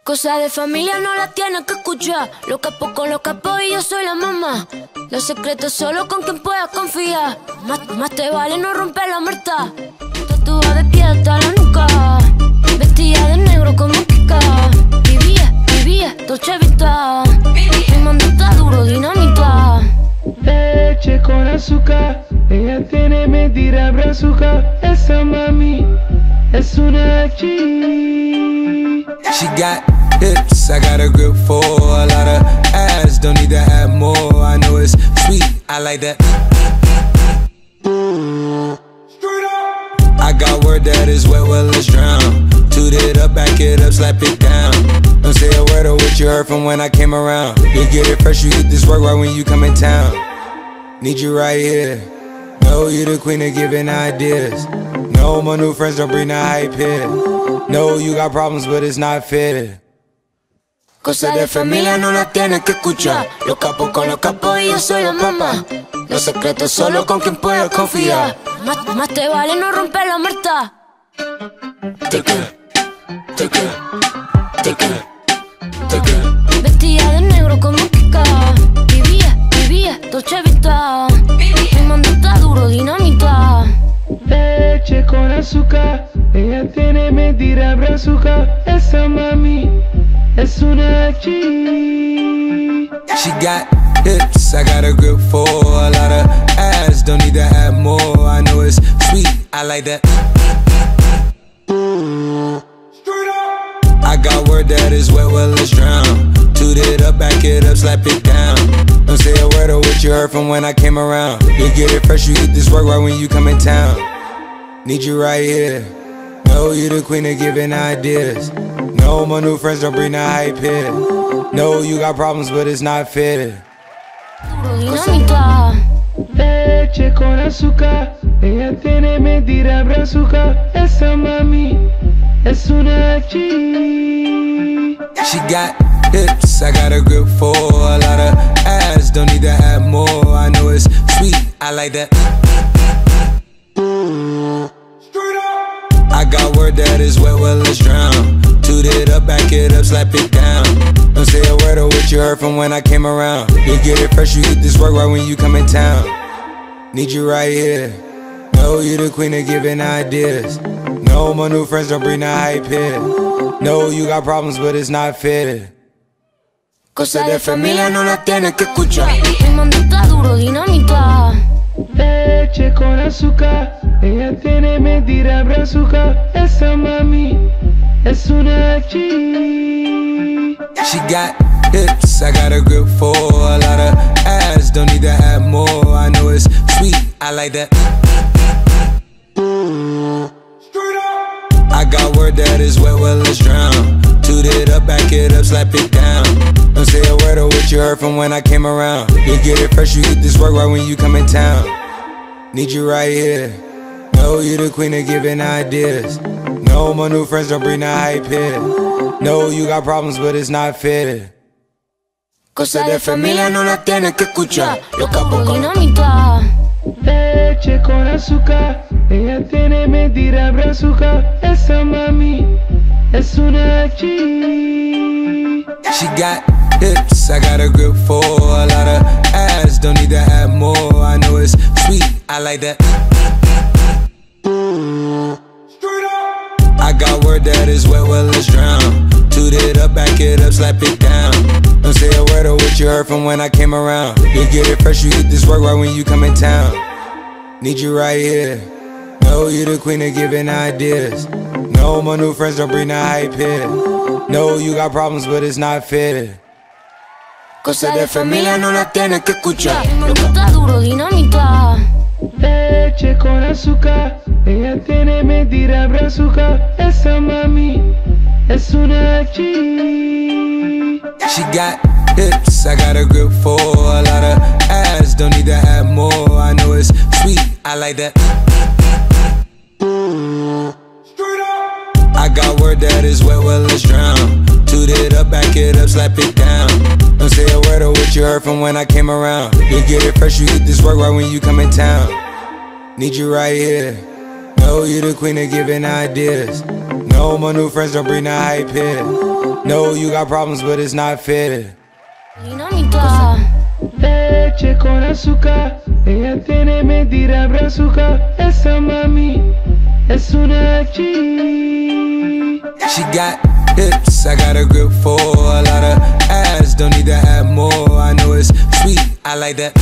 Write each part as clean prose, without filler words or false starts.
Cosa de familia no la tienes que escuchar. Los capos con los capos y yo soy la mamá. Los secretos solo con quien puedas confiar. Más te vale no romper la muerta. Tatuada de pie hasta la nuca, vestida de negro como Kika. Vivía, Dolce Vita. Mi mando está duro, dinamita. Leche con azúcar, ella tiene medida brazuca. Esa mami es una G. She got hips, I got a grip for a lot of ass. Don't need to add more, I know it's sweet, I like that. I got word that is wet, well let's drown. Toot it up, back it up, slap it down. Don't say a word of what you heard from when I came around. You get it fresh, you get this work right when you come in town. Need you right here. No, you the queen of giving ideas. No, my new friends don't bring the hype here. No, you got problems, but it's not fair. Cosa de familia no la tienes que escuchar. Los capos con los capos y yo soy la mamá. Los secretos solo con quien puedas confiar. Más te vale no romper la muerta. Vestida de negro como Kika. Vivía, Dolce Vita. Mi mando está duro, dinamita. Leche con azúcar, ella tiene medida brazuca. Esa mami es una G. She got hips, I got a grip for a lot of ass. Don't need to add more, I know it's sweet, I like that. I got word that is wet, well let's drown. Toot it up, back it up, slap it down. Don't say a word of what you heard from when I came around. You get it fresh, you get this work right when you come in town. Need you right here. No, you the queen of giving ideas. No, my new friends don't bring the hype here. No, you got problems, but it's not fair. Dinamita. Leche con azúcar, ella tiene medida brazuca. Esa mami es una G. She got hips, I got a grip for a lot of ass. Don't need to add more, I know it's sweet, I like that. I got word that is wet, well let's drown. Toot it up, back it up, slap it down. Don't say a word of what you heard from when I came around. You get it fresh, you get this work right when you come in town. Need you right here. No, you the queen of giving ideas. No, my new friends don't bring the hype here. No, you got problems, but it's not fair. Cosa de familia no la tienes que escuchar. Mi mando está duro, dinamita. Leche con azúcar, ella tiene medida brazuca. Esa mami es una G. She got hips, I got a grip for a lot of ass. Don't need to add more, I know it's sweet, I like that. I got word that is wet, well let's drown. Toot it up, back it up, slap it down. Don't say a word of what you heard from when I came around. You get it fresh, you get this work right when you come in town. Need you right here. No, you the queen of giving ideas. No, my new friends don't bring the hype here. No, you got problems, but it's not fair. Cosa de familia no la tienes que escuchar. Los capos con dinamita. Leche con azúcar, ella tiene medida brazuca. Esa mami es una G. She got hips, I got a grip for a lot of ass. Don't need to add more, I know it's sweet, I like that. I got word that is wet, well let's drown. Toot it up, back it up, slap it down. Don't say a word of what you heard from when I came around. You get it fresh, you get this work right when you come in town. Need you right here. No, you the queen of giving ideas. No, my new friends don't bring the hype here. No, you got problems, but it's not fair. Cosa de familia no la tienes que escuchar. Lo que está duro, dinamita. Leche con azúcar, ella tiene medida brazuca. Esa mami es una G. She got hips, I got a grip for a lot of ass. Don't need to add more, I know it's sweet, I like that. I got word that is wet, well let's drown. Toot it up, back it up, slap it down. Don't say a word of what you heard from when I came around. You get it fresh, you get this work right when you come in town. Need you right here. No, you the queen of giving ideas. No, No, my new friends don't bring the hype here. No, you got problems, but it's not fair. Dinamita. Leche con azúcar, ella tiene mentira brazuca. Esa mami es una G. She got hips, I got a grip for a lot of ass, don't need to add more. I know it's sweet, I like that.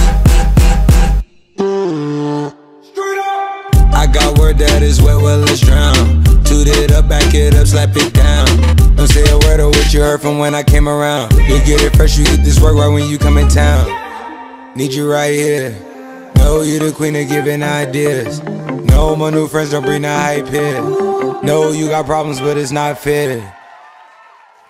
I got word that is wet, well let's drown. Toot it up, back it up, slap it down. Don't say a word of what you heard from when I came around. You get it fresh, you get this work right when you come in town. Need you right here. No, you the queen of giving ideas. No, my new friends don't bring the hype here. No, you got problems, but it's not fair.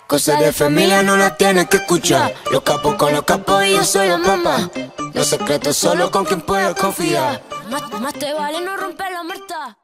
Cosas de familia no las tienes que escuchar. Los capos con los capos y yo soy la mamá. Los secretos solo con quien puedas confiar. Más te vale no romper la muerta.